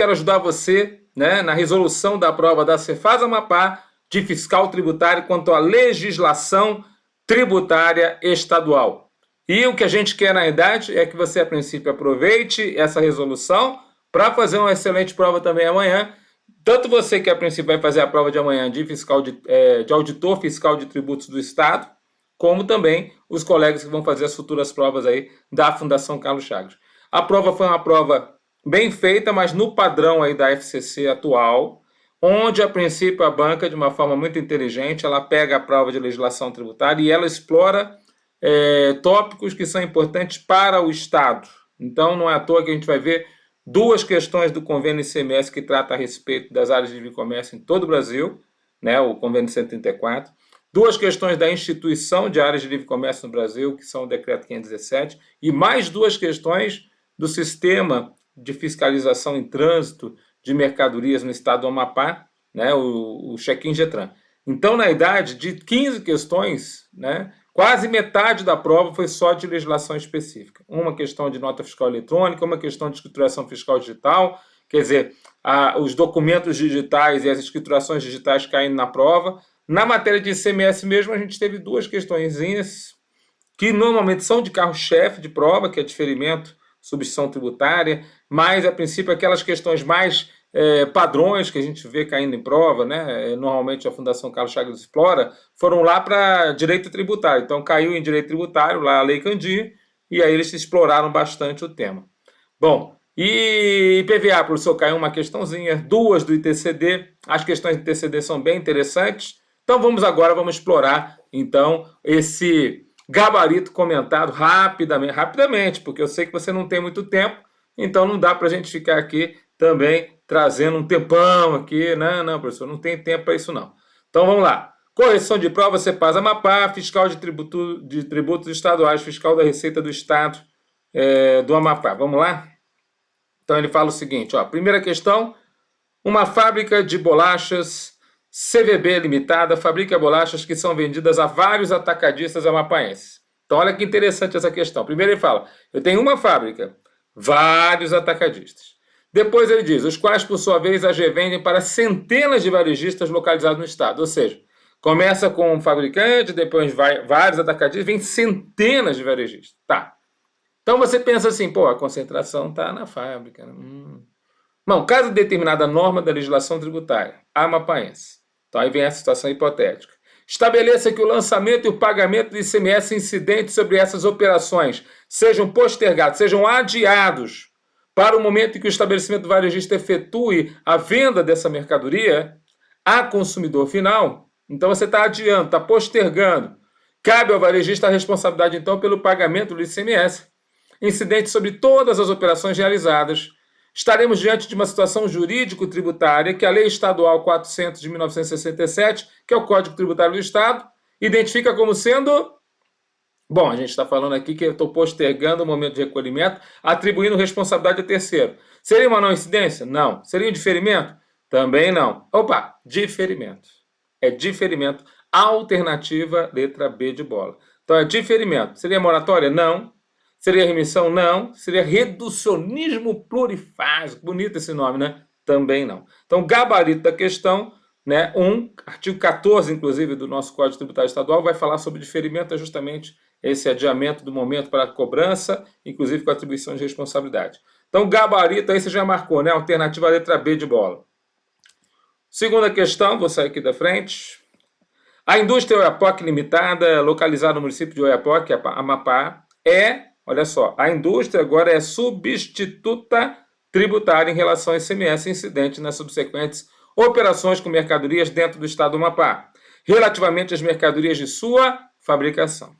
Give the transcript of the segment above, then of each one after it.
quero ajudar você, né, na resolução da prova da Cefaz Amapá de fiscal tributário quanto à legislação tributária estadual. E o que a gente quer, na verdade, é que você, a princípio, aproveite essa resolução para fazer uma excelente prova também amanhã. Tanto você que, a princípio, vai fazer a prova de amanhã de auditor fiscal de tributos do Estado, como também os colegas que vão fazer as futuras provas aí da Fundação Carlos Chagas. A prova foi uma prova bem feita, mas no padrão aí da FCC atual, onde, a princípio, a banca, de uma forma muito inteligente, ela pega a prova de legislação tributária e ela explora tópicos que são importantes para o Estado. Então, não é à toa que a gente vai ver duas questões do convênio ICMS que trata a respeito das áreas de livre comércio em todo o Brasil, né, o convênio 134. Duas questões da instituição de áreas de livre comércio no Brasil, que são o decreto 517, e mais duas questões do sistema de fiscalização em trânsito de mercadorias no estado do Amapá, né, o Check-in Getran. Então, na idade de 15 questões, né, quase metade da prova foi só de legislação específica. Uma questão de nota fiscal eletrônica, uma questão de escrituração fiscal digital, quer dizer, os documentos digitais e as escriturações digitais caindo na prova. Na matéria de ICMS mesmo, a gente teve duas questõezinhas que normalmente são de carro-chefe de prova, que é diferimento, substituição tributária, mas, a princípio, aquelas questões mais padrões que a gente vê caindo em prova, né? Normalmente a Fundação Carlos Chagas explora, foram lá para direito tributário. Então, caiu em direito tributário, lá a Lei Candir, e aí eles exploraram bastante o tema. Bom, e IPVA, professor, caiu uma questãozinha, duas do ITCD. As questões do ITCD são bem interessantes. Então, vamos explorar, então, esse gabarito comentado rapidamente, porque eu sei que você não tem muito tempo, então não dá para a gente ficar aqui também trazendo um tempão aqui. Não, professor, não tem tempo para isso não. Então vamos lá. Correção de prova, Cepaz Amapá, fiscal de tributos estaduais, fiscal da Receita do Estado do Amapá. Vamos lá? Então ele fala o seguinte, ó, primeira questão, uma fábrica de bolachas CVB Limitada fabrica bolachas que são vendidas a vários atacadistas amapaenses. Então olha que interessante essa questão. Primeiro ele fala, eu tenho uma fábrica, vários atacadistas. Depois ele diz, os quais, por sua vez, a vendem para centenas de varejistas localizados no estado. Ou seja, começa com um fabricante, depois vai vários atacadistas, vem centenas de varejistas. Tá. Então você pensa assim, pô, a concentração está na fábrica. Não, caso de determinada norma da legislação tributária, amapaense. Então aí vem a situação hipotética. Estabeleça que o lançamento e o pagamento de ICMS incidentes sobre essas operações sejam postergados, sejam adiados para o momento em que o estabelecimento do varejista efetue a venda dessa mercadoria a consumidor final. Então você está adiando, está postergando. Cabe ao varejista a responsabilidade, então, pelo pagamento do ICMS incidente sobre todas as operações realizadas. Estaremos diante de uma situação jurídico-tributária que a Lei Estadual 400 de 1967, que é o Código Tributário do Estado, identifica como sendo... Bom, a gente está falando aqui que eu estou postergando o momento de recolhimento, atribuindo responsabilidade a terceiro. Seria uma não incidência? Não. Seria um diferimento? Também não. Opa, diferimento. É diferimento. Alternativa, letra B de bola. Então é diferimento. Seria moratória? Não. Seria remissão? Não. Seria reducionismo plurifásico. Bonito esse nome, né? Também não. Então, gabarito da questão, né? Artigo 14, inclusive, do nosso Código Tributário Estadual, vai falar sobre diferimento, é justamente esse adiamento do momento para a cobrança, inclusive com atribuição de responsabilidade. Então, gabarito, aí você já marcou, né? Alternativa letra B de bola. Segunda questão, vou sair aqui da frente. A indústria Oiapoque Limitada, localizada no município de Oiapoque, Amapá, olha só, a indústria agora é substituta tributária em relação ao ICMS incidente nas subsequentes operações com mercadorias dentro do estado do Amapá, relativamente às mercadorias de sua fabricação.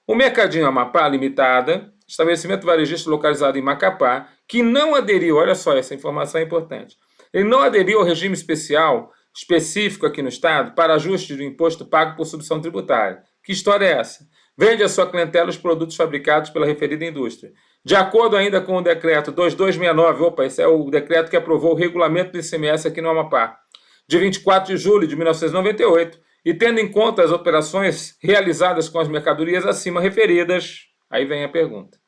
O Mercadinho Amapá Limitada, estabelecimento varejista localizado em Macapá, que não aderiu, olha só, essa informação é importante, ele não aderiu ao regime específico aqui no estado para ajuste do imposto pago por substituição tributária. Que história é essa? Vende a sua clientela os produtos fabricados pela referida indústria. De acordo ainda com o decreto 2269, esse é o decreto que aprovou o regulamento do ICMS aqui no Amapá, de 24 de julho de 1998, e tendo em conta as operações realizadas com as mercadorias acima referidas, aí vem a pergunta.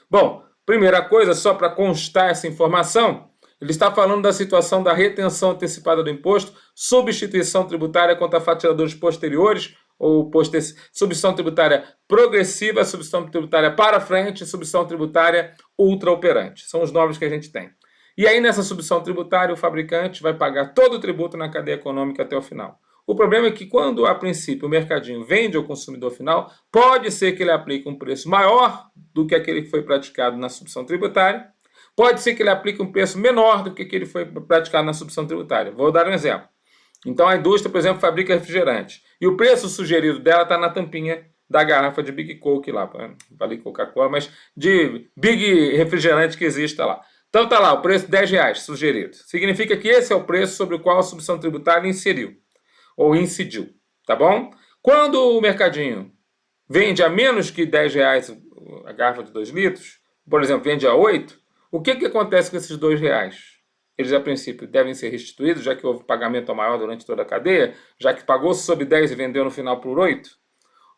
Bom, primeira coisa, só para constar essa informação, Ele está falando da situação da retenção antecipada do imposto, substituição tributária contra faturadores posteriores, ou substituição tributária progressiva, substituição tributária para frente, substituição tributária ultraoperante. São os nomes que a gente tem. E aí, nessa substituição tributária, o fabricante vai pagar todo o tributo na cadeia econômica até o final. O problema é que, quando, a princípio, o mercadinho vende ao consumidor final, pode ser que ele aplique um preço maior do que aquele que foi praticado na substituição tributária, pode ser que ele aplique um preço menor do que aquele que foi praticado na substituição tributária. Vou dar um exemplo. Então, a indústria, por exemplo, fabrica refrigerante. E o preço sugerido dela está na tampinha da garrafa de Big Coke lá. Falei Coca-Cola, mas de Big refrigerante que existe lá. Então, está lá, o preço de R$10 sugerido. Significa que esse é o preço sobre o qual a substituição tributária inseriu, ou incidiu, tá bom? Quando o mercadinho vende a menos que R$10 a garrafa de 2 litros, por exemplo, vende a 8, o que acontece com esses R$2? Eles, a princípio, devem ser restituídos, já que houve pagamento maior durante toda a cadeia, já que pagou sobre 10 e vendeu no final por 8.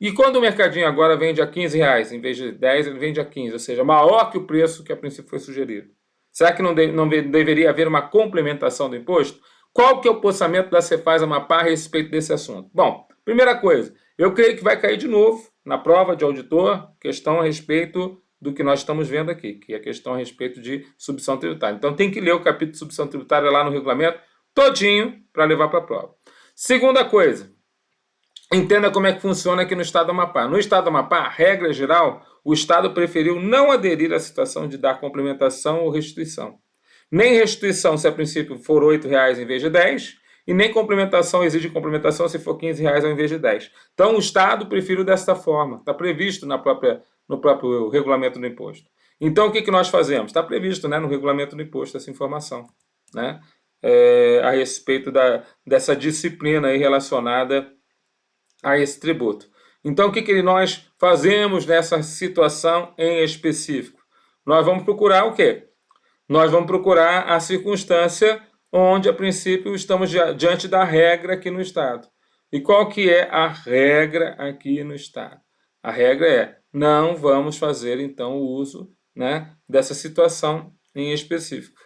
E quando o mercadinho agora vende a R$15, em vez de 10, ele vende a 15, ou seja, maior que o preço que a princípio foi sugerido. Será que não deveria haver uma complementação do imposto? Qual que é o posicionamento da Cefaz Amapá a respeito desse assunto? Bom, primeira coisa, eu creio que vai cair de novo na prova de auditor, questão a respeito do que nós estamos vendo aqui, que é a questão a respeito de substituição tributária. Então tem que ler o capítulo de substituição tributária lá no regulamento todinho para levar para a prova. Segunda coisa, entenda como é que funciona aqui no Estado do Amapá. No Estado do Amapá, regra geral, o Estado preferiu não aderir à situação de dar complementação ou restituição. Nem restituição se a princípio for R$8 em vez de 10, e nem complementação exige complementação se for R$15 ao invés de 10. Então o Estado preferiu desta forma, está previsto no próprio regulamento do imposto. Então o que nós fazemos? Está previsto, né, no regulamento do imposto essa informação, né, a respeito dessa disciplina aí relacionada a esse tributo. Então o que nós fazemos nessa situação em específico? Nós vamos procurar o quê? Nós vamos procurar a circunstância onde, a princípio, estamos diante da regra aqui no Estado. E qual que é a regra aqui no Estado? A regra é, não vamos fazer, então, o uso, né, dessa situação em específico.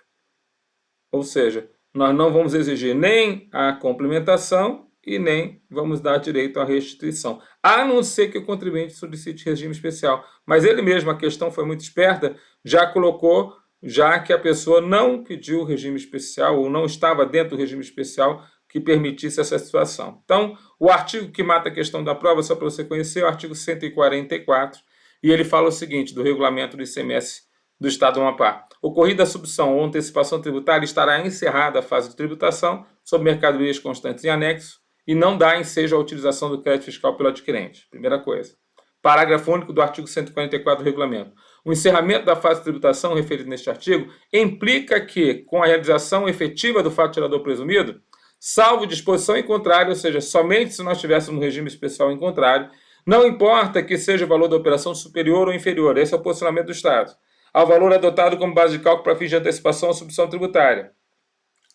Ou seja, nós não vamos exigir nem a complementação e nem vamos dar direito à restituição. A não ser que o contribuinte solicite regime especial. Mas ele mesmo, a questão foi muito esperta, já colocou, já que a pessoa não pediu o regime especial ou não estava dentro do regime especial que permitisse essa situação. Então, o artigo que mata a questão da prova, só para você conhecer, é o artigo 144, e ele fala o seguinte, do regulamento do ICMS do Estado do Amapá. Ocorrida a substituição ou antecipação tributária, estará encerrada a fase de tributação sobre mercadorias constantes em anexo e não dá ensejo à utilização do crédito fiscal pelo adquirente. Primeira coisa. Parágrafo único do artigo 144 do regulamento. O encerramento da fase de tributação referido neste artigo implica que, com a realização efetiva do fato gerador presumido, salvo disposição em contrário, ou seja, somente se nós tivéssemos um regime especial em contrário, não importa que seja o valor da operação superior ou inferior, esse é o posicionamento do Estado, ao valor adotado como base de cálculo para fins de antecipação ou substituição tributária.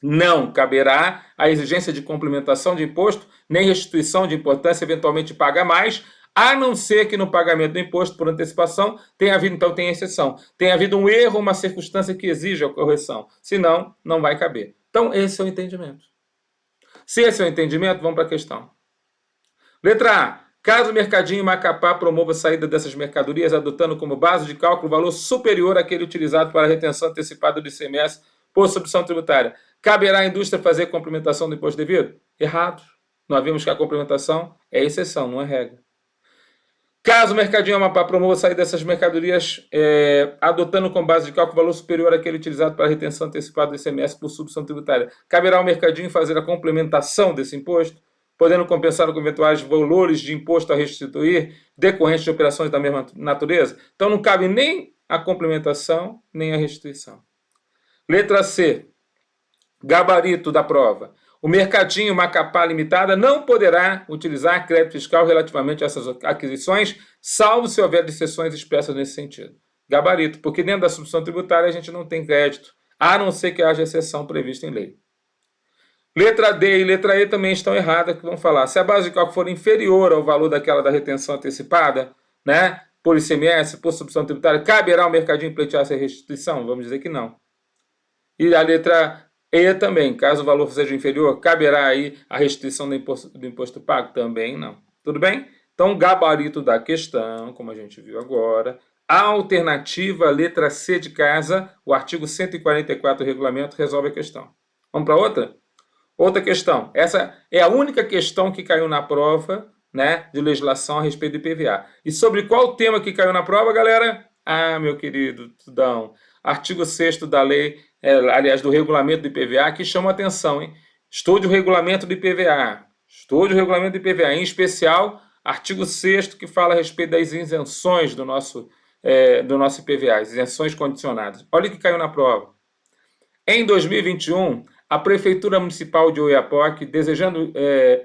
Não caberá a exigência de complementação de imposto, nem restituição de importância, eventualmente paga mais, a não ser que no pagamento do imposto por antecipação tenha havido, então tem exceção, tenha havido um erro, uma circunstância que exija a correção. Senão, não vai caber. Então, esse é o entendimento. Se esse é o entendimento, vamos para a questão. Letra A. Caso o mercadinho Macapá promova a saída dessas mercadorias adotando como base de cálculo valor superior àquele utilizado para a retenção antecipada do ICMS por substituição tributária, caberá à indústria fazer complementação do imposto devido? Errado. Nós vimos que a complementação é exceção, não é regra. Caso o mercadinho Amapá promova a saída dessas mercadorias adotando como base de cálculo valor superior àquele utilizado para a retenção antecipada do ICMS por substituição tributária, caberá ao mercadinho fazer a complementação desse imposto, podendo compensar com eventuais valores de imposto a restituir decorrentes de operações da mesma natureza? Então não cabe nem a complementação, nem a restituição. Letra C. Gabarito da prova. O mercadinho Macapá Limitada não poderá utilizar crédito fiscal relativamente a essas aquisições, salvo se houver exceções expressas nesse sentido. Gabarito, porque dentro da substituição tributária a gente não tem crédito, a não ser que haja exceção prevista em lei. Letra D e letra E também estão erradas, que vão falar. Se a base de cálculo for inferior ao valor daquela da retenção antecipada, né, por ICMS, por substituição tributária, caberá ao mercadinho pleitear essa restituição? Vamos dizer que não. E a letra E também, caso o valor seja inferior, caberá aí a restrição do imposto pago? Também não. Tudo bem? Então, o gabarito da questão, como a gente viu agora, a alternativa, letra C de casa, o artigo 144 do regulamento resolve a questão. Vamos para outra? Outra questão. Essa é a única questão que caiu na prova, né, de legislação a respeito do IPVA. E sobre qual tema que caiu na prova, galera? Ah, meu querido Tudão, artigo 6º da lei, aliás, do regulamento do IPVA, que chama a atenção, hein? Estude o regulamento do IPVA. Estude o regulamento do IPVA, em especial, artigo 6º, que fala a respeito das isenções do nosso IPVA, isenções condicionadas. Olha o que caiu na prova. Em 2021, a Prefeitura Municipal de Oiapoque, desejando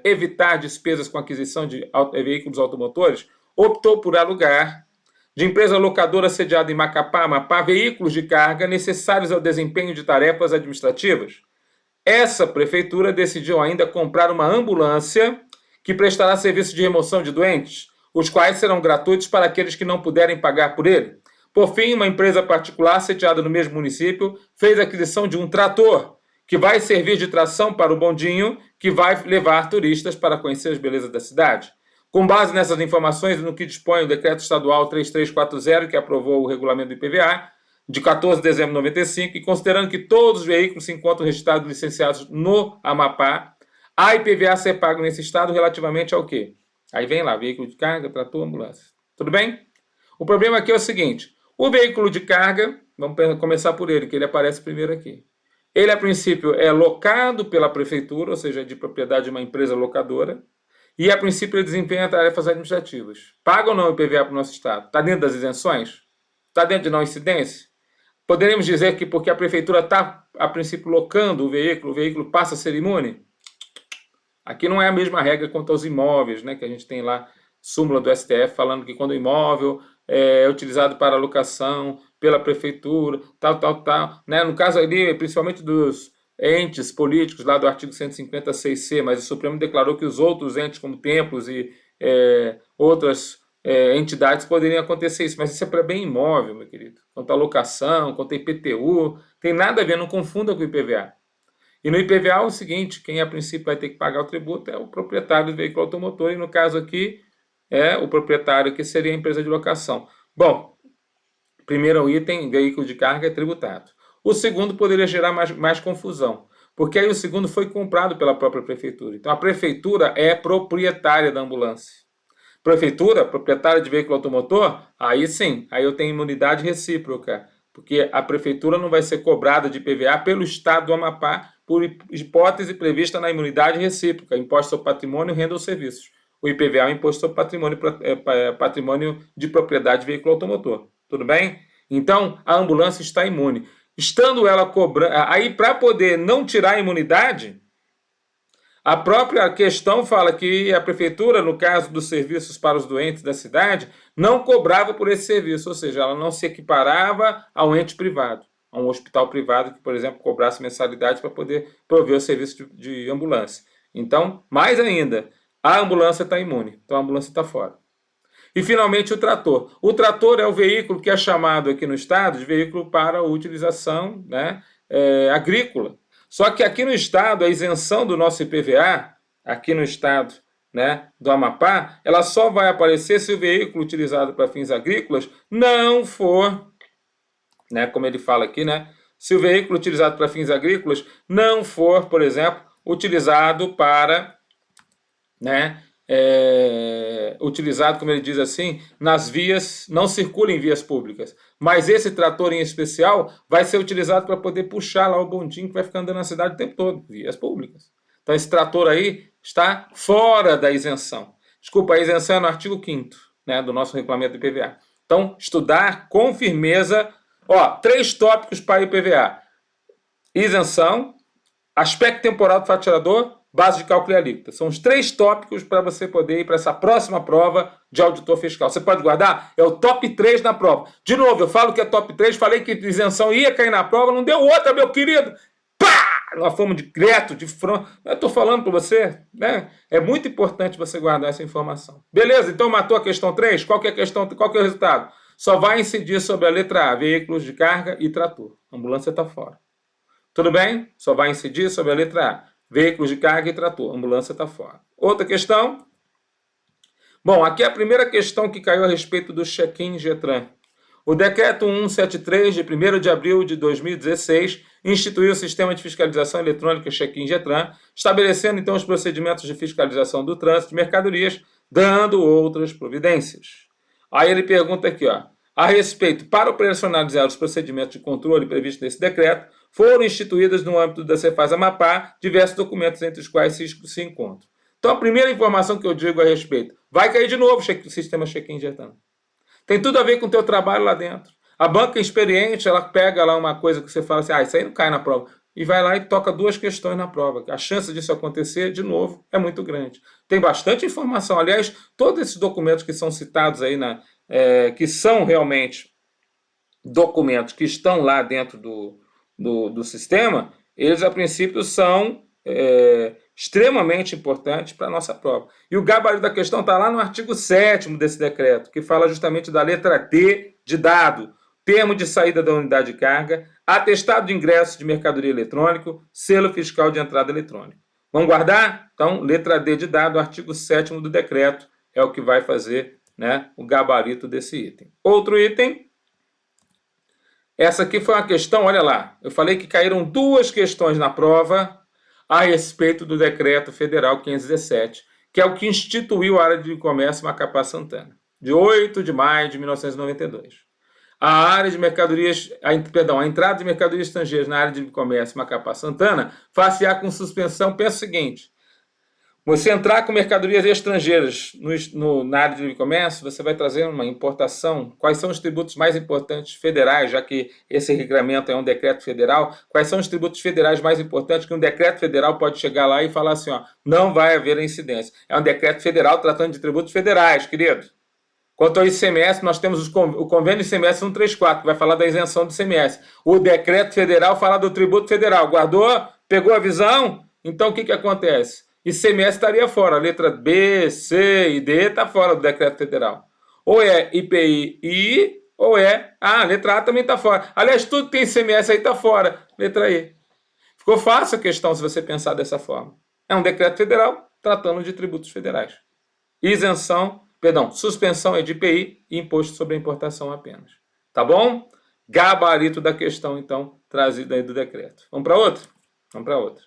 evitar despesas com aquisição de veículos automotores, optou por alugar de empresa locadora sediada em Macapá, Amapá, veículos de carga necessários ao desempenho de tarefas administrativas. Essa prefeitura decidiu ainda comprar uma ambulância que prestará serviço de remoção de doentes, os quais serão gratuitos para aqueles que não puderem pagar por ele. Por fim, uma empresa particular sediada no mesmo município fez a aquisição de um trator que vai servir de tração para o bondinho que vai levar turistas para conhecer as belezas da cidade. Com base nessas informações e no que dispõe o Decreto Estadual 3340, que aprovou o regulamento do IPVA, de 14 de dezembro de 95, e considerando que todos os veículos se encontram registrados e licenciados no Amapá, a IPVA ser pago nesse estado relativamente ao quê? Aí vem lá, veículo de carga, trator, ambulância. Tudo bem? O problema aqui é o seguinte, o veículo de carga, vamos começar por ele, que ele aparece primeiro aqui. Ele, a princípio, é locado pela prefeitura, ou seja, é de propriedade de uma empresa locadora, e, a princípio, ele desempenha tarefas administrativas. Paga ou não o IPVA para o nosso estado? Está dentro das isenções? Está dentro de não incidência? Poderíamos dizer que porque a prefeitura está, a princípio, locando o veículo passa a ser imune? Aqui não é a mesma regra quanto aos imóveis, né, que a gente tem lá, súmula do STF, falando que quando o imóvel é utilizado para locação pela prefeitura, tal, né? No caso ali, principalmente dos entes políticos, lá do artigo 156C, mas o Supremo declarou que os outros entes, como templos e outras entidades, poderiam acontecer isso, mas isso é para bem imóvel, meu querido. Quanto à locação, quanto a IPTU, tem nada a ver, não confunda com o IPVA. E no IPVA é o seguinte, quem a princípio vai ter que pagar o tributo é o proprietário do veículo automotor, e no caso aqui é o proprietário, que seria a empresa de locação. Bom, primeiro item, veículo de carga é tributado. O segundo poderia gerar mais confusão, porque aí o segundo foi comprado pela própria prefeitura. Então a prefeitura é proprietária da ambulância. Prefeitura, proprietária de veículo automotor, aí sim, aí eu tenho imunidade recíproca, porque a prefeitura não vai ser cobrada de IPVA pelo Estado do Amapá, por hipótese prevista na imunidade recíproca, imposto sobre patrimônio, renda ou serviços. O IPVA é o imposto sobre patrimônio de propriedade de veículo automotor. Tudo bem? Então, a ambulância está imune. Estando ela cobrando... Aí, para poder não tirar a imunidade, a própria questão fala que a prefeitura, no caso dos serviços para os doentes da cidade, não cobrava por esse serviço, ou seja, ela não se equiparava a um ente privado, a um hospital privado que, por exemplo, cobrasse mensalidade para poder prover o serviço de ambulância. Então, mais ainda, a ambulância está imune, então a ambulância está fora. E, finalmente, o trator. O trator é o veículo que é chamado aqui no estado de veículo para utilização, né, agrícola. Só que aqui no estado, a isenção do nosso IPVA, aqui no estado, né, do Amapá, ela só vai aparecer se o veículo utilizado para fins agrícolas não for, né, como ele fala aqui, né, se o veículo utilizado para fins agrícolas não for, por exemplo, utilizado para, né, utilizado, como ele diz assim, nas vias, não circula em vias públicas. Mas esse trator em especial vai ser utilizado para poder puxar lá o bondinho que vai ficar andando na cidade o tempo todo, vias públicas. Então esse trator aí está fora da isenção. Desculpa, a isenção é no artigo 5º, né, do nosso regulamento do IPVA. Então, estudar com firmeza, 3 tópicos para o IPVA. Isenção, aspecto temporal do faturador, base de cálculo e alíquota. São os 3 tópicos para você poder ir para essa próxima prova de auditor fiscal. Você pode guardar? É o top 3 na prova. De novo, eu falo que é top 3, falei que isenção ia cair na prova, não deu outra, meu querido. Pá! Nós fomos direto, de frente. Eu estou falando para você, né? É muito importante você guardar essa informação. Beleza? Então matou a questão 3? Qual que é a questão? Qual que é o resultado? Só vai incidir sobre a letra A, veículos de carga e trator. A ambulância está fora. Tudo bem? Só vai incidir sobre a letra A. Veículos de carga e trator. Ambulância está fora. Outra questão. Bom, aqui é a primeira questão que caiu a respeito do check-in Getran. O Decreto 173, de 1º de abril de 2016, instituiu o Sistema de Fiscalização Eletrônica Check-in Getran, estabelecendo então os procedimentos de fiscalização do trânsito de mercadorias, dando outras providências. Aí ele pergunta aqui, ó, a respeito, para operacionalizar os procedimentos de controle previstos nesse decreto, foram instituídas no âmbito da Cefaz Amapá diversos documentos entre os quais se encontram. Então a primeira informação que eu digo a respeito, vai cair de novo o sistema check-in Getran. Tem tudo a ver com o teu trabalho lá dentro. A banca experiente, ela pega lá uma coisa que você fala assim, isso aí não cai na prova. E vai lá e toca 2 questões na prova. A chance disso acontecer, de novo, é muito grande. Tem bastante informação. Aliás, todos esses documentos que são citados aí, que são realmente documentos que estão lá dentro do sistema, eles, a princípio, são extremamente importantes para a nossa prova. E o gabarito da questão está lá no artigo 7º desse decreto, que fala justamente da letra D de dado, termo de saída da unidade de carga, atestado de ingresso de mercadoria eletrônico, selo fiscal de entrada eletrônica. Vamos guardar? Então, letra D de dado, artigo 7º do decreto, é o que vai fazer, né, o gabarito desse item. Outro item, essa aqui foi uma questão, olha lá, eu falei que caíram 2 questões na prova a respeito do Decreto Federal 517, que é o que instituiu a área de comércio Macapá Santana, de 8 de maio de 1992. A área de mercadorias, a entrada de mercadorias estrangeiras na área de comércio Macapá Santana far-se-á com suspensão. Pensa o seguinte, você entrar com mercadorias estrangeiras na área de comércio, você vai trazer uma importação. Quais são os tributos mais importantes federais, já que esse regulamento é um decreto federal? Quais são os tributos federais mais importantes que um decreto federal pode chegar lá e falar assim, ó, não vai haver incidência? É um decreto federal tratando de tributos federais, querido. Quanto ao ICMS, nós temos o convênio ICMS 134, que vai falar da isenção do ICMS. O decreto federal fala do tributo federal. Guardou? Pegou a visão? Então, o que acontece? ICMS estaria fora. A letra B, C e D está fora do decreto federal. Ou é IPI, ou é... a letra A também está fora. Aliás, tudo que tem ICMS aí está fora. Letra E. Ficou fácil a questão se você pensar dessa forma. É um decreto federal tratando de tributos federais. Suspensão é de IPI e imposto sobre a importação apenas. Tá bom? Gabarito da questão, então, trazido aí do decreto. Vamos para outra? Vamos para outra.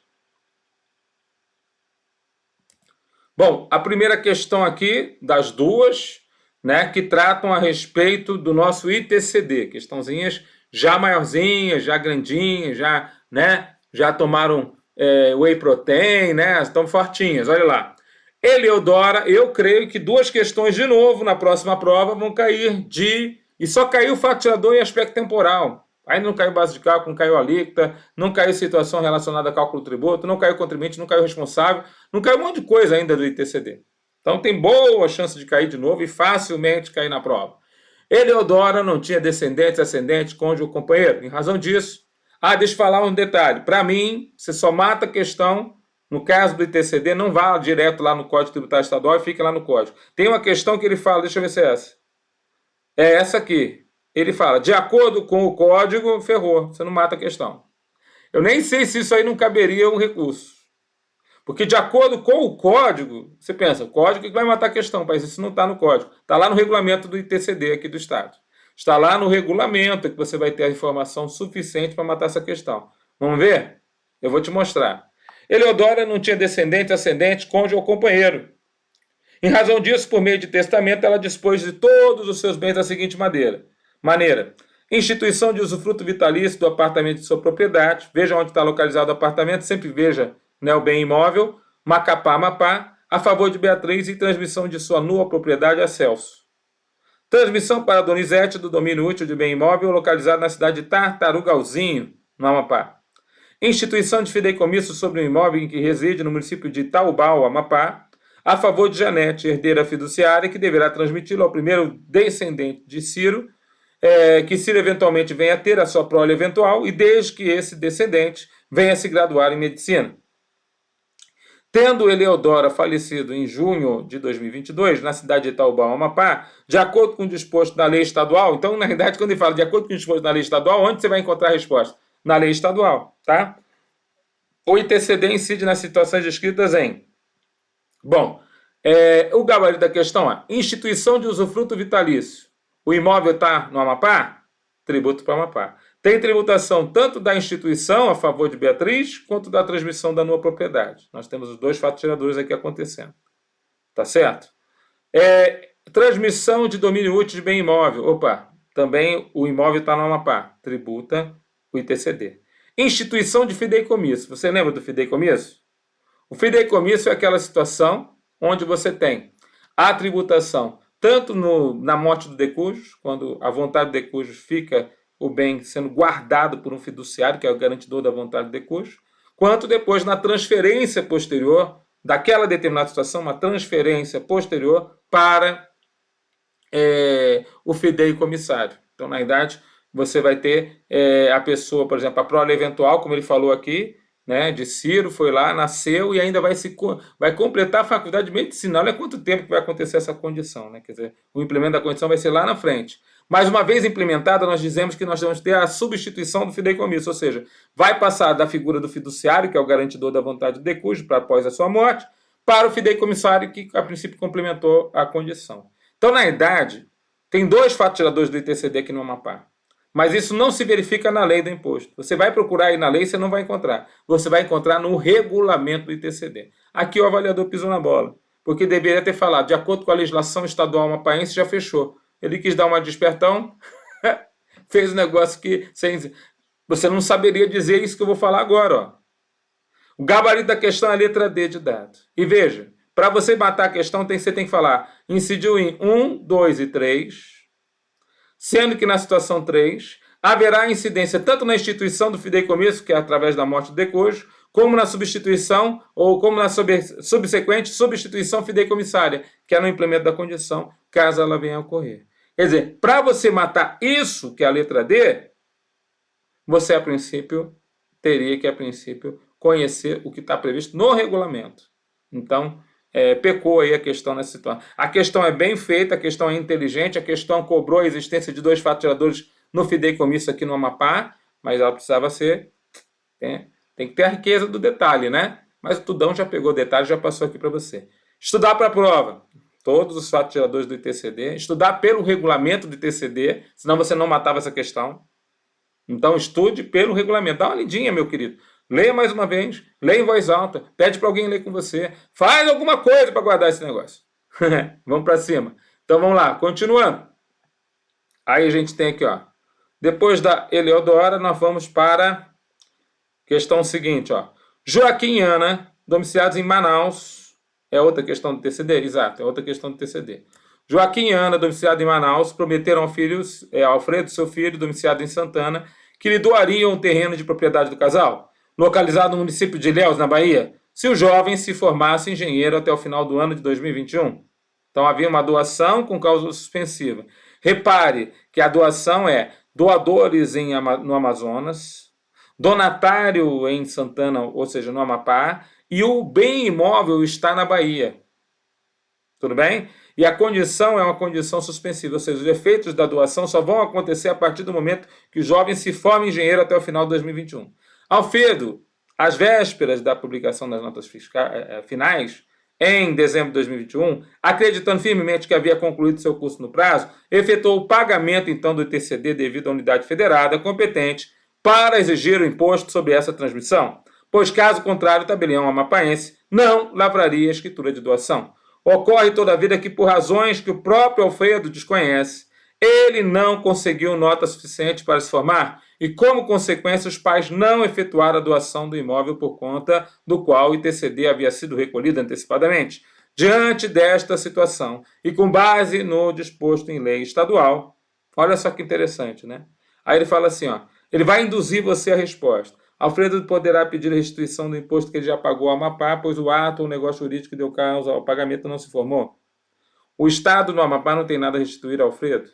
Bom, a primeira questão aqui, das 2, né, que tratam a respeito do nosso ITCD, questãozinhas já maiorzinhas, já grandinhas, já tomaram whey protein, né, estão fortinhas, olha lá. Eleodora, eu creio que 2 questões de novo na próxima prova vão cair e só caiu o fatiador em aspecto temporal. Ainda não caiu base de cálculo, não caiu alíquota, não caiu situação relacionada a cálculo do tributo, não caiu contribuinte, não caiu responsável, não caiu um monte de coisa ainda do ITCD. Então tem boa chance de cair de novo e facilmente cair na prova. Eleodora não tinha descendentes, ascendentes, cônjuge ou companheiro. Em razão disso, deixa eu falar um detalhe. Para mim, você só mata a questão, no caso do ITCD, não vá direto lá no Código Tributário Estadual e fica lá no código. Tem uma questão que ele fala, deixa eu ver se é essa. É essa aqui. Ele fala, de acordo com o código, ferrou, você não mata a questão. Eu nem sei se isso aí não caberia um recurso. Porque de acordo com o código, você pensa, o código que vai matar a questão, mas isso não está no código. Está lá no regulamento do ITCD aqui do Estado. Está lá no regulamento que você vai ter a informação suficiente para matar essa questão. Vamos ver? Eu vou te mostrar. Eleodora não tinha descendente, ascendente, cônjuge ou companheiro. Em razão disso, por meio de testamento, ela dispôs de todos os seus bens da seguinte maneira. Instituição de usufruto vitalício do apartamento de sua propriedade. Veja onde está localizado o apartamento, sempre veja, né, o bem imóvel. Macapá, Amapá, a favor de Beatriz e transmissão de sua nua propriedade a Celso. Transmissão para Donizete do domínio útil de bem imóvel localizado na cidade de Tartarugalzinho, no Amapá. Instituição de fideicomisso sobre um imóvel em que reside no município de Taubal, Amapá, a favor de Janete, herdeira fiduciária, que deverá transmiti-lo ao primeiro descendente de Ciro, que Ciro eventualmente venha a ter a sua prole eventual e desde que esse descendente venha se graduar em medicina. Tendo Eleodora falecido em junho de 2022, na cidade de Itaubá, Amapá, de acordo com o disposto da lei estadual, então, na realidade, quando ele fala de acordo com o disposto da lei estadual, onde você vai encontrar a resposta? na lei estadual, tá? O ITCD incide nas situações descritas em... Bom, o gabarito da questão é instituição de usufruto vitalício. O imóvel está no Amapá? Tributo para o Amapá. Tem tributação tanto da instituição a favor de Beatriz, quanto da transmissão da nua propriedade. Nós temos os dois fatos geradores aqui acontecendo. Tá certo? Transmissão de domínio útil de bem imóvel. Opa, também o imóvel está no Amapá. Tributa o ITCD. Instituição de fideicomisso. Você lembra do fideicomisso? O fideicomisso é aquela situação onde você tem a tributação tanto na morte do decujus, quando a vontade do decujus fica o bem sendo guardado por um fiduciário, que é o garantidor da vontade do decujus, quanto depois na transferência posterior daquela determinada situação, uma transferência posterior para o fideicomissário. Então, na verdade, você vai ter a pessoa, por exemplo, a prole eventual, como ele falou aqui, né, de Ciro, foi lá, nasceu e ainda vai completar a faculdade de medicina. Olha quanto tempo que vai acontecer essa condição, né? Quer dizer, o implemento da condição vai ser lá na frente. Mas uma vez implementada, nós dizemos que nós vamos ter a substituição do fideicomisso, ou seja, vai passar da figura do fiduciário, que é o garantidor da vontade do decujus, para após a sua morte, para o fideicomissário, que a princípio complementou a condição. Então, na verdade, tem dois fatos geradores do ITCD aqui no Amapá. Mas isso não se verifica na lei do imposto. Você vai procurar aí na lei, você não vai encontrar. Você vai encontrar no regulamento do ITCD. Aqui o avaliador pisou na bola, porque deveria ter falado, de acordo com a legislação estadual amapaense, já fechou. Ele quis dar uma despertão, fez um negócio que você não saberia dizer isso que eu vou falar agora. Ó. O gabarito da questão é a letra D de dado. E veja, para você matar a questão, você tem que falar, incidiu em 1, 2 e 3... sendo que na situação 3, haverá incidência tanto na instituição do fideicomisso, que é através da morte do decujus, como na substituição, ou como na subsequente substituição fideicomissária, que é no implemento da condição, caso ela venha a ocorrer. Quer dizer, para você matar isso, que é a letra D, você, a princípio, teria que, a princípio, conhecer o que está previsto no regulamento. Então, pecou aí a questão nessa situação. A questão é bem feita, a questão é inteligente, a questão cobrou a existência de dois fatos geradores no fideicomisso aqui no Amapá, mas ela precisava ser... Tem que ter a riqueza do detalhe, né? Mas o Tudão já pegou o detalhe e já passou aqui para você. Estudar para a prova. Todos os fatos geradores do ITCD. Estudar pelo regulamento do ITCD, senão você não matava essa questão. Então, estude pelo regulamento. Dá uma lidinha, meu querido. Leia mais uma vez, leia em voz alta, pede para alguém ler com você, faz alguma coisa para guardar esse negócio. Vamos para cima. Então vamos lá, continuando. Aí a gente tem aqui, ó, depois da Eleodora, nós vamos para a questão seguinte, ó. Joaquim e Ana, domiciliados em Manaus, é outra questão do TCD? Exato, é outra questão do TCD. Joaquim e Ana, domiciliados em Manaus, prometeram ao filho, Alfredo, seu filho, domiciliado em Santana, que lhe doariam o terreno de propriedade do casal, localizado no município de Ilhéus, na Bahia, se o jovem se formasse engenheiro até o final do ano de 2021. Então havia uma doação com cláusula suspensiva. Repare que a doação é doadores no Amazonas, donatário em Santana, ou seja, no Amapá, e o bem imóvel está na Bahia. Tudo bem? E a condição é uma condição suspensiva, ou seja, os efeitos da doação só vão acontecer a partir do momento que o jovem se forma engenheiro até o final de 2021. Alfredo, às vésperas da publicação das notas finais, em dezembro de 2021, acreditando firmemente que havia concluído seu curso no prazo, efetuou o pagamento, então, do ITCD devido à unidade federada competente para exigir o imposto sobre essa transmissão, pois, caso contrário, o tabelião amapaense não lavraria a escritura de doação. Ocorre, todavia, que, por razões que o próprio Alfredo desconhece, ele não conseguiu nota suficiente para se formar e, como consequência, os pais não efetuaram a doação do imóvel por conta do qual o ITCD havia sido recolhido antecipadamente. Diante desta situação e com base no disposto em lei estadual, olha só que interessante, né? Aí ele fala assim, ó, ele vai induzir você à resposta. Alfredo poderá pedir a restituição do imposto que ele já pagou ao Amapá, pois o ato ou negócio jurídico que deu causa ao pagamento não se formou. O Estado no Amapá não tem nada a restituir a Alfredo.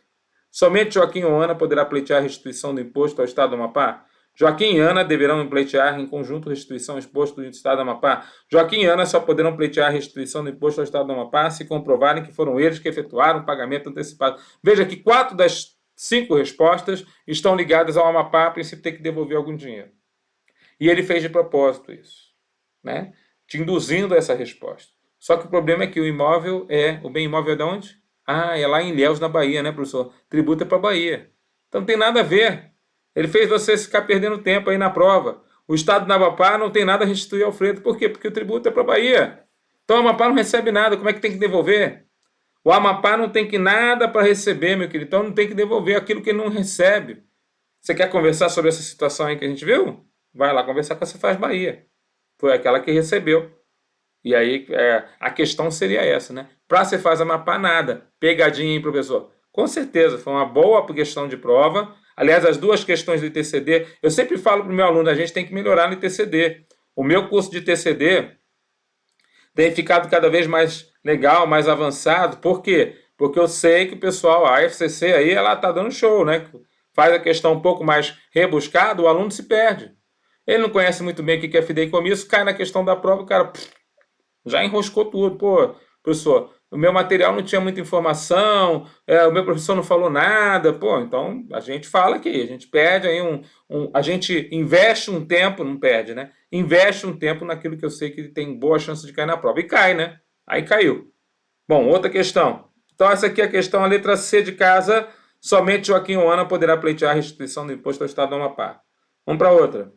Somente Joaquim ou Ana poderá pleitear a restituição do imposto ao Estado do Amapá. Joaquim e Ana deverão pleitear em conjunto a restituição do imposto do Estado do Amapá. Joaquim e Ana só poderão pleitear a restituição do imposto ao Estado do Amapá se comprovarem que foram eles que efetuaram o pagamento antecipado. Veja que 4 das 5 respostas estão ligadas ao Amapá, a princípio tem que devolver algum dinheiro. E ele fez de propósito isso, né? Te induzindo a essa resposta. Só que o problema é que o bem imóvel é de onde? Ah, é lá em Ilhéus, na Bahia, né, professor? Tributa para Bahia. Então não tem nada a ver. Ele fez você ficar perdendo tempo aí na prova. O Estado do Amapá não tem nada a restituir ao Freire. Por quê? Porque o tributo é para Bahia. Então o Amapá não recebe nada. Como é que tem que devolver? O Amapá não tem que nada para receber, meu querido. Então não tem que devolver aquilo que ele não recebe. Você quer conversar sobre essa situação aí que a gente viu? Vai lá conversar com a Cefaz Bahia. Foi aquela que recebeu. E aí a questão seria essa, né? Para você fazer Amapá, nada. Pegadinha, hein, professor? Com certeza, foi uma boa questão de prova. Aliás, as 2 questões do ITCD, eu sempre falo para o meu aluno, a gente tem que melhorar no ITCD. O meu curso de ITCD tem ficado cada vez mais legal, mais avançado. Por quê? Porque eu sei que o pessoal, a FCC aí, ela tá dando show, né? Faz a questão um pouco mais rebuscada, o aluno se perde. Ele não conhece muito bem o que é fideicomisso, cai na questão da prova, o cara já enroscou tudo. Pô, professor, o meu material não tinha muita informação, o meu professor não falou nada. Pô, então a gente fala aqui, a gente perde aí a gente investe um tempo, não perde, né? Investe um tempo naquilo que eu sei que tem boa chance de cair na prova. E cai, né? Aí caiu. Bom, outra questão. Então essa aqui é a questão, a letra C de casa, somente Joaquim Oana poderá pleitear a restituição do imposto ao Estado do Amapá. Vamos para outra.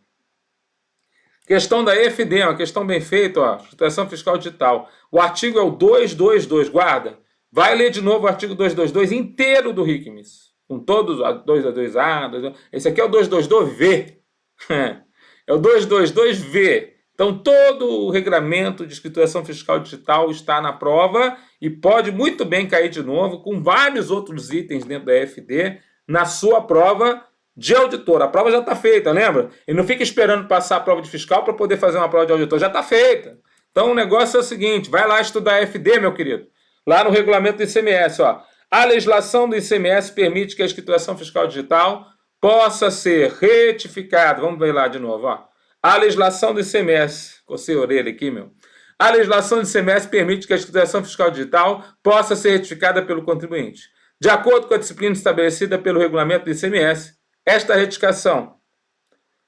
Questão da EFD, uma questão bem feita, ó, Instituição Fiscal Digital. O artigo é o 222, guarda. Vai ler de novo o artigo 222 inteiro do RICMIS. Com todos, 222A, esse aqui é o 222V. É o 222V. Então, todo o regramento de escrituração fiscal digital está na prova e pode muito bem cair de novo, com vários outros itens dentro da EFD, na sua prova de auditor. A prova já está feita, lembra? E não fica esperando passar a prova de fiscal para poder fazer uma prova de auditor. Já está feita. Então o negócio é o seguinte, vai lá estudar a FD, meu querido. Lá no regulamento do ICMS, ó. A legislação do ICMS permite que a escrituração fiscal digital possa ser retificada. Vamos ver lá de novo, ó. A legislação do ICMS, cocei a orelha aqui, meu. A legislação do ICMS permite que a escrituração fiscal digital possa ser retificada pelo contribuinte. De acordo com a disciplina estabelecida pelo regulamento do ICMS, esta retificação,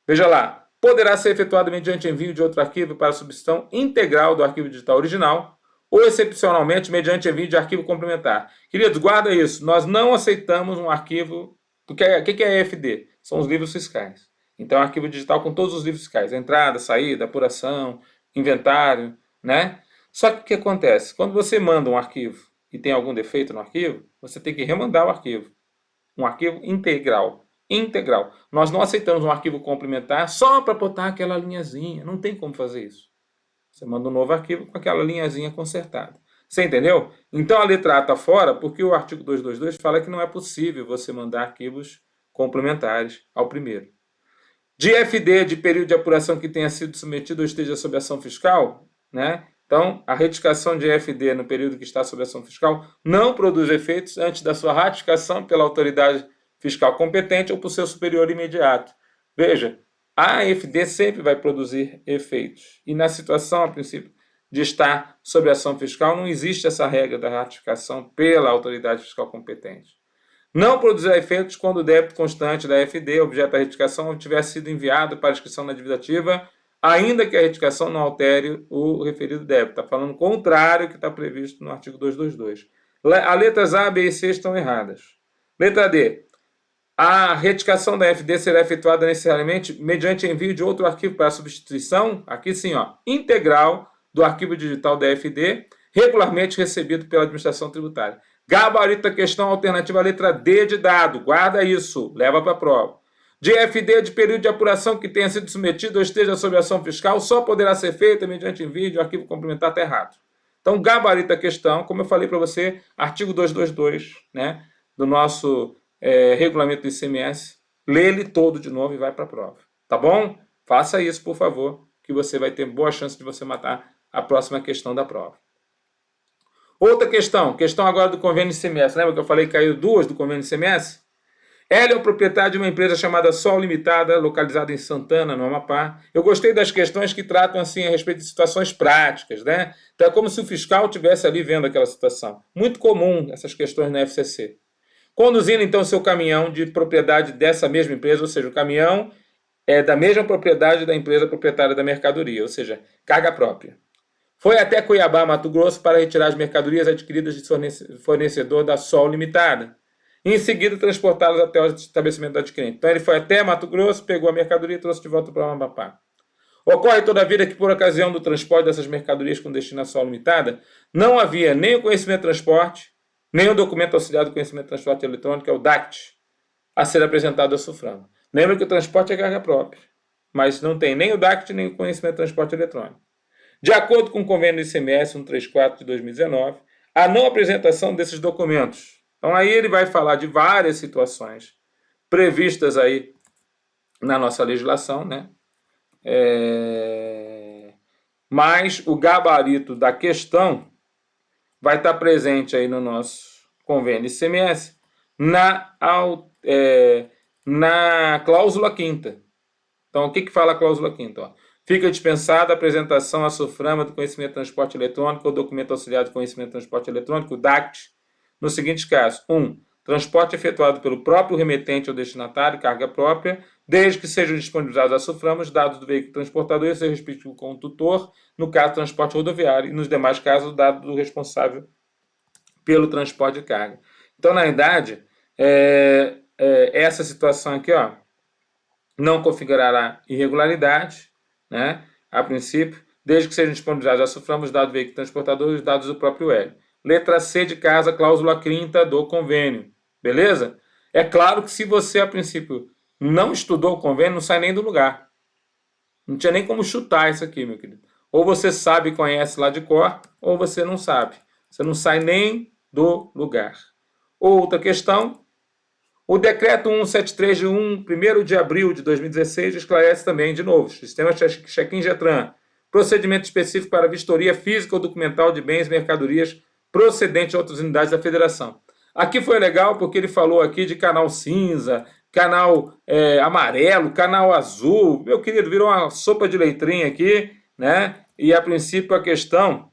veja lá, poderá ser efetuada mediante envio de outro arquivo para a substituição integral do arquivo digital original ou, excepcionalmente, mediante envio de arquivo complementar. Queridos, guarda isso. Nós não aceitamos um arquivo... O que é EFD? São os livros fiscais. Então, arquivo digital com todos os livros fiscais. Entrada, saída, apuração, inventário, né? Só que o que acontece? Quando você manda um arquivo e tem algum defeito no arquivo, você tem que remandar o arquivo. Um arquivo integral. Nós não aceitamos um arquivo complementar só para botar aquela linhazinha. Não tem como fazer isso. Você manda um novo arquivo com aquela linhazinha consertada. Você entendeu? Então a letra A está fora porque o artigo 222 fala que não é possível você mandar arquivos complementares ao primeiro. De FD, de período de apuração que tenha sido submetido ou esteja sob ação fiscal, né? Então, a retificação de FD no período que está sob ação fiscal não produz efeitos antes da sua ratificação pela autoridade fiscal competente ou por seu superior imediato. Veja, a FD sempre vai produzir efeitos. E na situação, a princípio, de estar sob ação fiscal, não existe essa regra da ratificação pela autoridade fiscal competente. Não produzirá efeitos quando o débito constante da FD, objeto da retificação, tiver sido enviado para inscrição na dívida ativa, ainda que a retificação não altere o referido débito. Está falando o contrário que está previsto no artigo 222. As letras A, B e C estão erradas. Letra D. A retificação da FD será efetuada necessariamente mediante envio de outro arquivo para substituição, aqui sim, ó, integral do arquivo digital da FD, regularmente recebido pela administração tributária. Gabarito da questão, alternativa letra D de dado. Guarda isso, leva para a prova. De FD de período de apuração que tenha sido submetido ou esteja sob ação fiscal, só poderá ser feita mediante envio de arquivo complementar, está errado. Então, gabarito da questão, como eu falei para você, artigo 222, né, do nosso regulamento do ICMS, lê ele todo de novo e vai para a prova. Tá bom? Faça isso, por favor, que você vai ter boa chance de você matar a próxima questão da prova. Outra questão agora do convênio ICMS. Lembra que eu falei que caiu 2 do convênio ICMS? Ela é o proprietário de uma empresa chamada Sol Limitada, localizada em Santana, no Amapá. Eu gostei das questões que tratam assim a respeito de situações práticas, né? Então é como se o fiscal estivesse ali vendo aquela situação. Muito comum essas questões na FCC. conduzindo então seu caminhão de propriedade dessa mesma empresa, ou seja, o caminhão é da mesma propriedade da empresa proprietária da mercadoria, ou seja, carga própria. Foi até Cuiabá, Mato Grosso, para retirar as mercadorias adquiridas de fornecedor da Sol Limitada. E em seguida transportá-las até o estabelecimento do adquirente. Então ele foi até Mato Grosso, pegou a mercadoria e trouxe de volta para o Amapá. Ocorre, todavia, que por ocasião do transporte dessas mercadorias com destino à Sol Limitada, não havia nem o conhecimento de transporte, nem o documento auxiliar do conhecimento de transporte eletrônico, que é o DACT, a ser apresentado à SUFRAMA. Lembra que o transporte é carga própria, mas não tem nem o DACT, nem o conhecimento de transporte eletrônico. De acordo com o convênio do ICMS 134 de 2019, a não apresentação desses documentos. Então aí ele vai falar de várias situações previstas aí na nossa legislação, né? Mas o gabarito da questão vai estar presente aí no nosso convênio ICMS na cláusula 5ª. Então, o que fala a cláusula 5ª? Fica dispensada a apresentação à SUFRAMA do conhecimento de transporte eletrônico ou documento auxiliar de conhecimento de transporte eletrônico, o DACT, nos seguintes casos. 1. Transporte efetuado pelo próprio remetente ou destinatário, carga própria, desde que sejam disponibilizados à SUFRAMA os dados do veículo transportador e seu respectivo condutor, no caso transporte rodoviário, e nos demais casos o dado do responsável pelo transporte de carga. Então, na verdade, essa situação aqui, ó, não configurará irregularidade, né, a princípio, desde que sejam disponibilizados à SUFRAMA os dados do veículo transportador e os dados do próprio L. Letra C de casa, cláusula 5ª do convênio. Beleza? É claro que se você, a princípio, não estudou o convênio, não sai nem do lugar. Não tinha nem como chutar isso aqui, meu querido. Ou você sabe e conhece lá de cor, ou você não sabe. Você não sai nem do lugar. Outra questão. O decreto 173 de 1º de abril de 2016 esclarece também, de novo, sistema check-in Getran, procedimento específico para vistoria física ou documental de bens e mercadorias procedentes de outras unidades da federação. Aqui foi legal porque ele falou aqui de canal cinza, canal amarelo, canal azul. Meu querido, virou uma sopa de letrinha aqui, né? E a princípio a questão,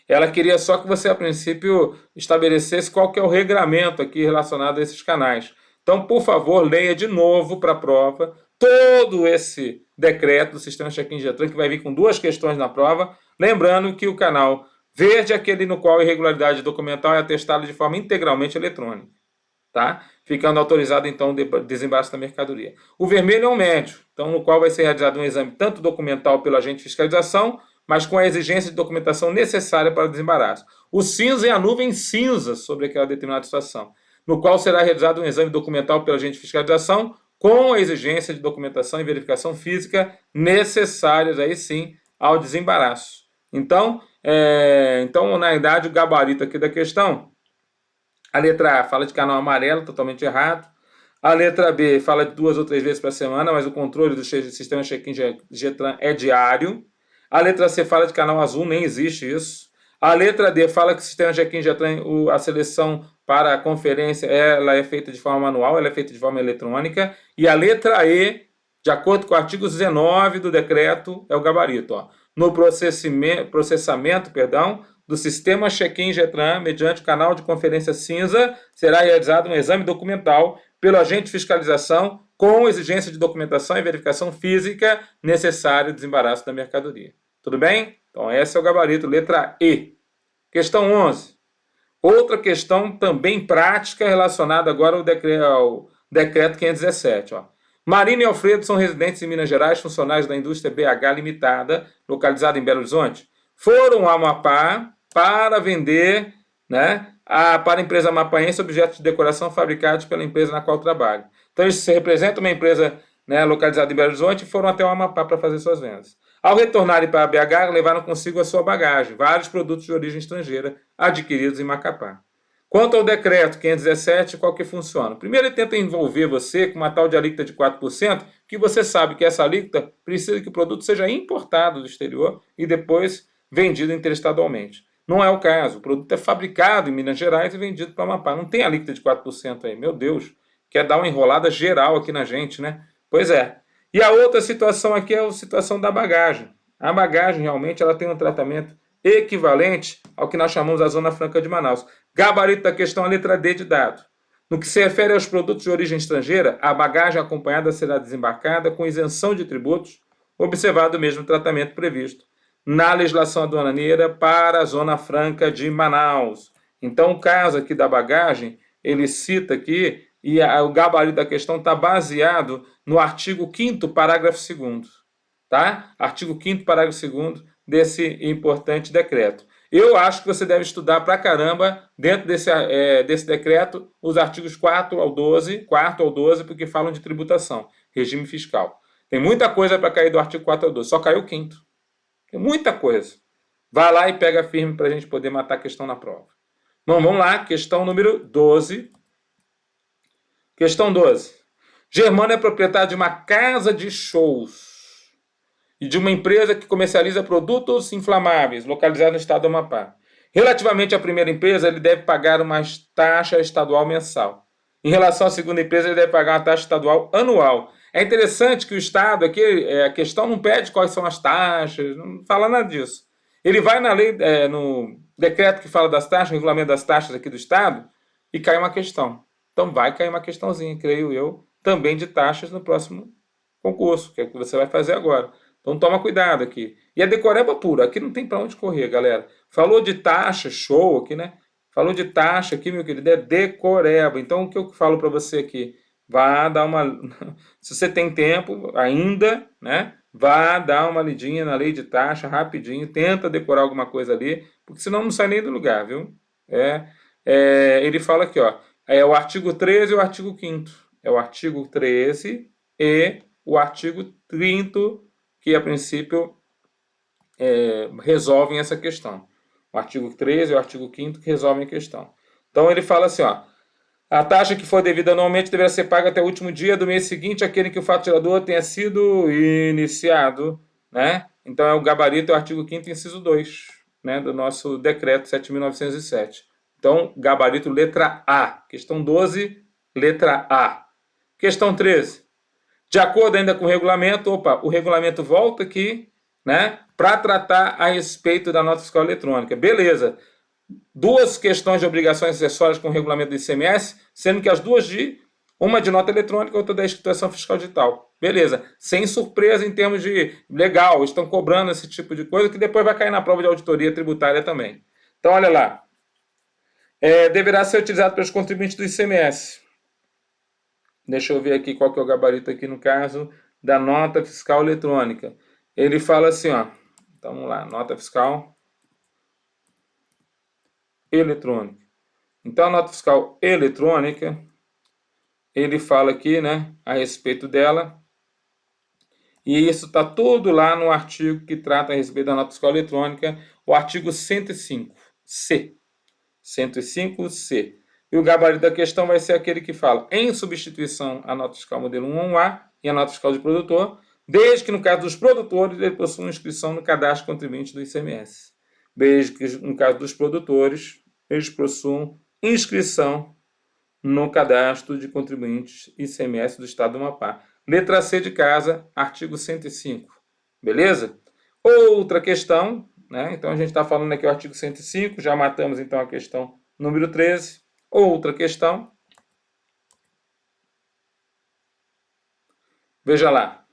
ela queria só que você, a princípio, estabelecesse qual que é o regramento aqui relacionado a esses canais. Então, por favor, leia de novo para a prova todo esse decreto do sistema check-in Getran, que vai vir com 2 questões na prova. Lembrando que o canal verde é aquele no qual a irregularidade documental é atestada de forma integralmente eletrônica, tá? Ficando autorizado, então, o desembaraço da mercadoria. O vermelho é um médio, então, no qual vai ser realizado um exame tanto documental pelo agente de fiscalização, mas com a exigência de documentação necessária para o desembaraço. O cinza é a nuvem cinza sobre aquela determinada situação, no qual será realizado um exame documental pelo agente de fiscalização, com a exigência de documentação e verificação física necessárias, aí sim, ao desembaraço. Então, na verdade, o gabarito aqui da questão, a letra A fala de canal amarelo, totalmente errado. A letra B fala de 2 ou 3 vezes por semana, mas o controle do sistema check-in Getran é diário. A letra C fala de canal azul, nem existe isso. A letra D fala que o sistema check-in Getran, a seleção para a conferência, ela é feita de forma manual, ela é feita de forma eletrônica. E a letra E, de acordo com o artigo 19 do decreto, é o gabarito. Ó. No processamento do sistema check-in Getran, mediante o canal de conferência cinza, será realizado um exame documental pelo agente de fiscalização com exigência de documentação e verificação física necessária ao desembaraço da mercadoria. Tudo bem? Então, esse é o gabarito, letra E. Questão 11. Outra questão também prática relacionada agora ao decreto 517. Ó. Marina e Alfredo são residentes em Minas Gerais, funcionários da indústria BH Limitada, localizada em Belo Horizonte. Foram ao Amapá para vender, né, para a empresa amapaense objetos de decoração fabricados pela empresa na qual trabalham. Então, eles representam uma empresa, né, localizada em Belo Horizonte e foram até o Amapá para fazer suas vendas. Ao retornarem para a BH, levaram consigo a sua bagagem, vários produtos de origem estrangeira adquiridos em Macapá. Quanto ao decreto 517, qual que funciona? Primeiro, ele tenta envolver você com uma tal de alíquota de 4%, que você sabe que essa alíquota precisa que o produto seja importado do exterior e depois vendido interestadualmente. Não é o caso. O produto é fabricado em Minas Gerais e vendido para o Amapá. Não tem alíquota de 4% aí. Meu Deus, quer dar uma enrolada geral aqui na gente, né? Pois é. E a outra situação aqui é a situação da bagagem. A bagagem, realmente, ela tem um tratamento equivalente ao que nós chamamos a Zona Franca de Manaus. Gabarito da questão, a letra D de dado. No que se refere aos produtos de origem estrangeira, a bagagem acompanhada será desembarcada com isenção de tributos, observado o mesmo tratamento previsto na legislação aduaneira para a Zona Franca de Manaus. Então, o caso aqui da bagagem, ele cita aqui, e o gabarito da questão está baseado no artigo 5º, parágrafo 2º. Tá? Artigo 5º, parágrafo 2º desse importante decreto. Eu acho que você deve estudar pra caramba, dentro desse decreto, os artigos 4 ao 12, porque falam de tributação, regime fiscal. Tem muita coisa para cair do artigo 4 ao 12, só caiu o 5º. Tem muita coisa. Vai lá e pega firme para a gente poder matar a questão na prova. Bom, vamos lá, questão número 12. Questão 12. Germano é proprietário de uma casa de shows e de uma empresa que comercializa produtos inflamáveis, localizada no estado do Amapá. Relativamente à primeira empresa, ele deve pagar uma taxa estadual mensal. Em relação à segunda empresa, ele deve pagar uma taxa estadual anual. É interessante que o Estado aqui, a questão não pede quais são as taxas, não fala nada disso. Ele vai na lei, no decreto que fala das taxas, no regulamento das taxas aqui do Estado, e cai uma questão. Então vai cair uma questãozinha, creio eu, também de taxas no próximo concurso, que é o que você vai fazer agora. Então toma cuidado aqui. E é decoreba pura, aqui não tem para onde correr, galera. Falou de taxa, show aqui, né? Falou de taxa aqui, meu querido, é decoreba. Então o que eu falo para você aqui? Vá dar uma... Se você tem tempo ainda, né? Vá dar uma lidinha na lei de taxa rapidinho, tenta decorar alguma coisa ali, porque senão não sai nem do lugar, viu? Ele fala aqui, ó, é o artigo 13 e o artigo 5º. É o artigo 13 e o artigo 5º que, a princípio, resolvem essa questão. O artigo 13 e o artigo 5º que resolvem a questão. Então, ele fala assim, ó, a taxa que for devida anualmente deverá ser paga até o último dia do mês seguinte àquele que o fato gerador tenha sido iniciado, né? Então, é o gabarito, é o artigo 5º, inciso 2, né, do nosso decreto 7.907. Então, gabarito letra A. Questão 12, letra A. Questão 13. De acordo ainda com o regulamento, o regulamento volta aqui, né, para tratar a respeito da nota fiscal eletrônica. Beleza. Duas questões de obrigações acessórias com o regulamento do ICMS, sendo que as duas uma de nota eletrônica e outra da escrituração fiscal digital. Beleza. Sem surpresa em termos de legal, estão cobrando esse tipo de coisa que depois vai cair na prova de auditoria tributária também. Então, olha lá. Deverá ser utilizado pelos contribuintes do ICMS. Deixa eu ver aqui qual que é o gabarito aqui no caso da nota fiscal eletrônica. Ele fala assim, ó. Então, vamos lá. Nota fiscal eletrônica. Então, a nota fiscal eletrônica, ele fala aqui, né, a respeito dela. E isso está tudo lá no artigo que trata a respeito da nota fiscal eletrônica, o artigo 105C. 105C. E o gabarito da questão vai ser aquele que fala em substituição à nota fiscal modelo 1A e a nota fiscal de produtor, desde que no caso dos produtores ele possua inscrição no cadastro contribuinte do ICMS. Desde que no caso dos produtores eles possuam inscrição no cadastro de contribuintes ICMS do Estado do Amapá. Letra C de casa, artigo 105. Beleza? Outra questão, né? Então a gente está falando aqui o artigo 105, já matamos então a questão número 13. Outra questão. Veja lá.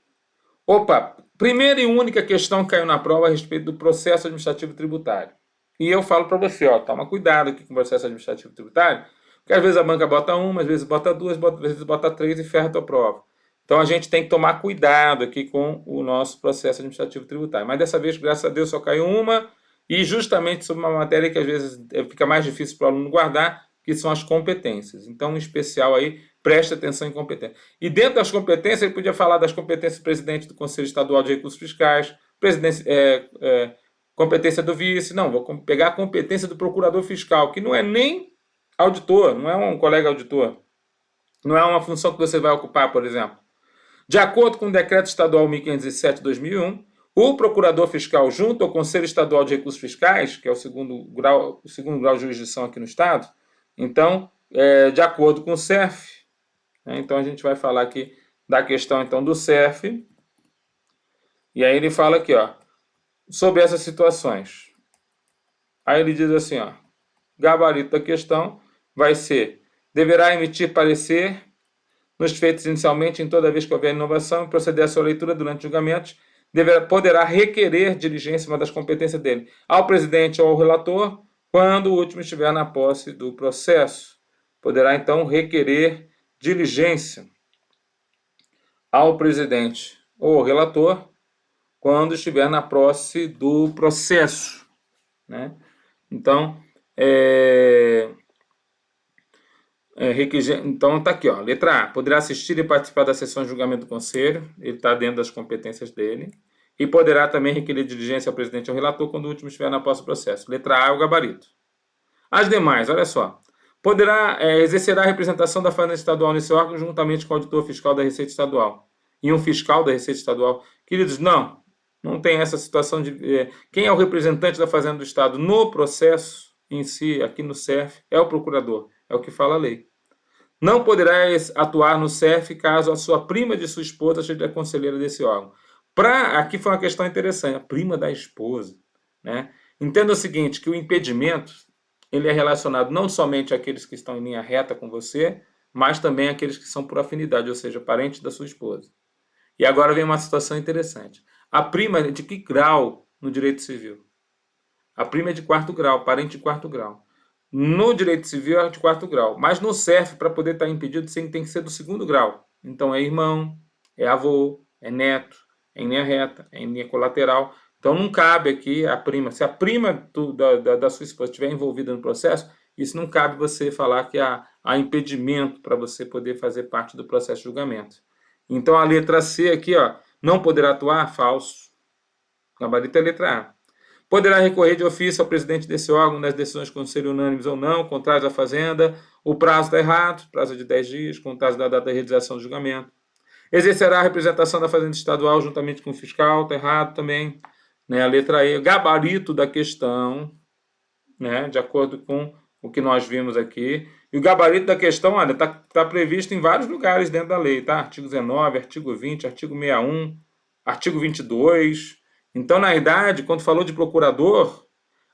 Primeira e única questão que caiu na prova a respeito do processo administrativo tributário. E eu falo para você, ó, toma cuidado aqui com o processo administrativo tributário, porque às vezes a banca bota uma, às vezes bota duas, às vezes bota três e ferra a tua prova. Então a gente tem que tomar cuidado aqui com o nosso processo administrativo tributário. Mas dessa vez, graças a Deus, só caiu uma, e justamente sobre uma matéria que às vezes fica mais difícil para o aluno guardar, que são as competências. Então, em especial aí, preste atenção em competências. E dentro das competências, ele podia falar das competências do presidente do Conselho Estadual de Recursos Fiscais, competência do vice. Não, vou pegar a competência do procurador fiscal, que não é nem auditor, não é um colega auditor. Não é uma função que você vai ocupar, por exemplo. De acordo com o Decreto Estadual 1507/2001, o procurador fiscal, junto ao Conselho Estadual de Recursos Fiscais, que é o segundo grau de jurisdição aqui no Estado, então, de acordo com o CERF, né, então a gente vai falar aqui da questão então do CERF, e aí ele fala aqui, ó, sobre essas situações. Aí ele diz assim, ó, gabarito da questão vai ser deverá emitir parecer nos feitos inicialmente em toda vez que houver inovação e proceder à sua leitura durante julgamentos, poderá requerer diligência, uma das competências dele, ao presidente ou ao relator, quando o último estiver na posse do processo. Poderá, então, requerer diligência ao presidente ou ao relator, quando estiver na posse do processo, né? Então, então está aqui, ó, letra A, poderá assistir e participar das sessões de julgamento do conselho, ele está dentro das competências dele, e poderá também requerer diligência ao presidente ou relator quando o último estiver na posse do processo. Letra A é o gabarito. As demais, olha só, poderá exercerá a representação da Fazenda Estadual nesse órgão juntamente com o auditor fiscal da Receita Estadual e um fiscal da Receita Estadual. Queridos, não tem essa situação de... quem é o representante da Fazenda do Estado no processo em si, aqui no CERF, é o procurador. É o que fala a lei. Não poderá atuar no CERF caso a sua prima de sua esposa seja conselheira desse órgão. Aqui foi uma questão interessante, a prima da esposa, né? Entenda o seguinte, que o impedimento ele é relacionado não somente àqueles que estão em linha reta com você, mas também àqueles que são por afinidade, ou seja, parentes da sua esposa. E agora vem uma situação interessante. A prima é de que grau no direito civil? A prima é de 4º grau, parente de 4º grau. No direito civil é de 4º grau, mas no CERF, para poder estar impedido, tem que ser do 2º grau. Então é irmão, é avô, é neto, é em linha reta, é em linha colateral. Então não cabe aqui a prima. Se a prima da sua esposa estiver envolvida no processo, isso não cabe você falar que há impedimento para você poder fazer parte do processo de julgamento. Então a letra C aqui, ó, não poderá atuar, falso. Gabarito é a letra A. Poderá recorrer de ofício ao presidente desse órgão nas decisões de conselho unânimes ou não, contrários à Fazenda. O prazo está errado, prazo de 10 dias, contado da data da realização do julgamento. Exercerá a representação da Fazenda Estadual juntamente com o fiscal, está errado também. Né? A letra E, gabarito da questão, né? De acordo com o que nós vimos aqui. E o gabarito da questão, olha, está previsto em vários lugares dentro da lei, tá? Artigo 19, artigo 20, artigo 61, artigo 22... Então, na verdade, quando falou de procurador,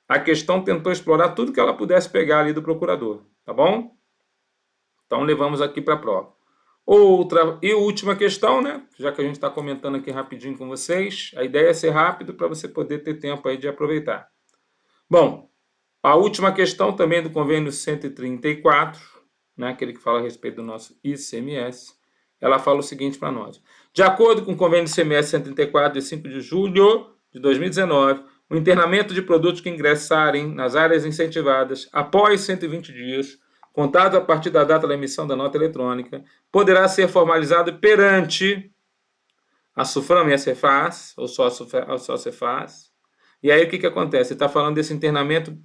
a questão tentou explorar tudo que ela pudesse pegar ali do procurador, tá bom? Então, levamos aqui para a prova. Outra e última questão, né? Já que a gente está comentando aqui rapidinho com vocês, a ideia é ser rápido para você poder ter tempo aí de aproveitar. Bom, a última questão também do convênio 134, né? Aquele que fala a respeito do nosso ICMS, ela fala o seguinte para nós. De acordo com o convênio ICMS 134, de 5 de julho de 2019, o internamento de produtos que ingressarem nas áreas incentivadas após 120 dias, contados a partir da data da emissão da nota eletrônica, poderá ser formalizado perante a SUFRAM e a Cefaz, ou só a Cefaz. E aí o que acontece? Ele está falando desse internamento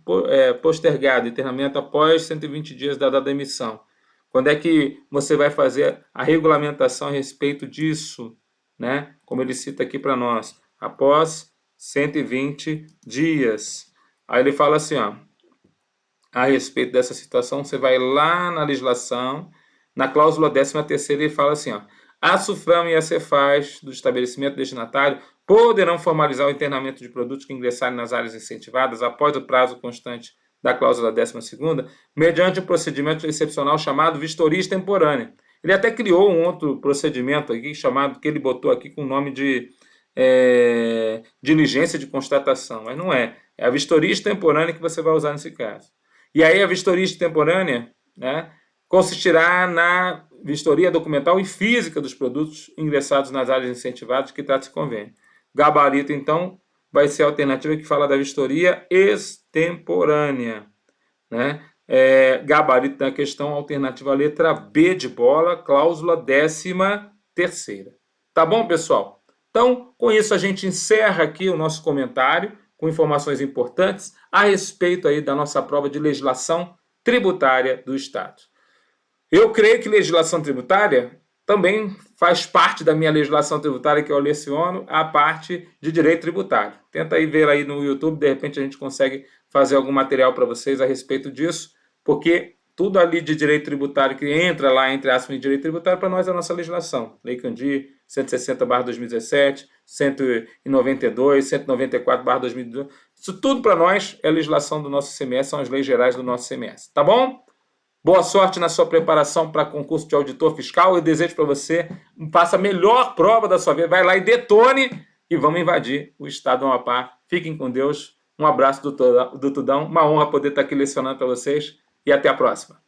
postergado, internamento após 120 dias da data da emissão. Quando é que você vai fazer a regulamentação a respeito disso, né? Como ele cita aqui para nós, após 120 dias. Aí ele fala assim, ó, a respeito dessa situação, você vai lá na legislação, na cláusula 13ª, ele fala assim, ó, a SUFRAM e a Cefaz do estabelecimento destinatário poderão formalizar o internamento de produtos que ingressarem nas áreas incentivadas após o prazo constante da cláusula 12ª, mediante um procedimento excepcional chamado vistoria extemporânea. Ele até criou um outro procedimento aqui, chamado, que ele botou aqui com o nome de diligência de constatação, mas não é. É a vistoria extemporânea que você vai usar nesse caso. E aí a vistoria extemporânea, né, consistirá na vistoria documental e física dos produtos ingressados nas áreas incentivadas que trata esse convênio. Gabarito, então, vai ser a alternativa que fala da vistoria extemporânea, né? Gabarito da questão, alternativa letra B de bola, cláusula 13ª. Tá bom, pessoal? Então, com isso a gente encerra aqui o nosso comentário com informações importantes a respeito aí da nossa prova de legislação tributária do Estado. Eu creio que legislação tributária também faz parte da minha legislação tributária que eu leciono, a parte de direito tributário. Tenta aí ver aí no YouTube, de repente a gente consegue fazer algum material para vocês a respeito disso, porque tudo ali de direito tributário que entra lá, entre aspas, em direito tributário, para nós é a nossa legislação. Lei Candir, 160/2017, 192, 194/2012. Isso tudo para nós é legislação do nosso ICMS, são as leis gerais do nosso ICMS. Tá bom? Boa sorte na sua preparação para concurso de auditor fiscal. Eu desejo para você, faça a melhor prova da sua vida. Vai lá e detone e vamos invadir o estado do Amapá. Fiquem com Deus. Um abraço do Tudão. Uma honra poder estar aqui lecionando para vocês e até a próxima.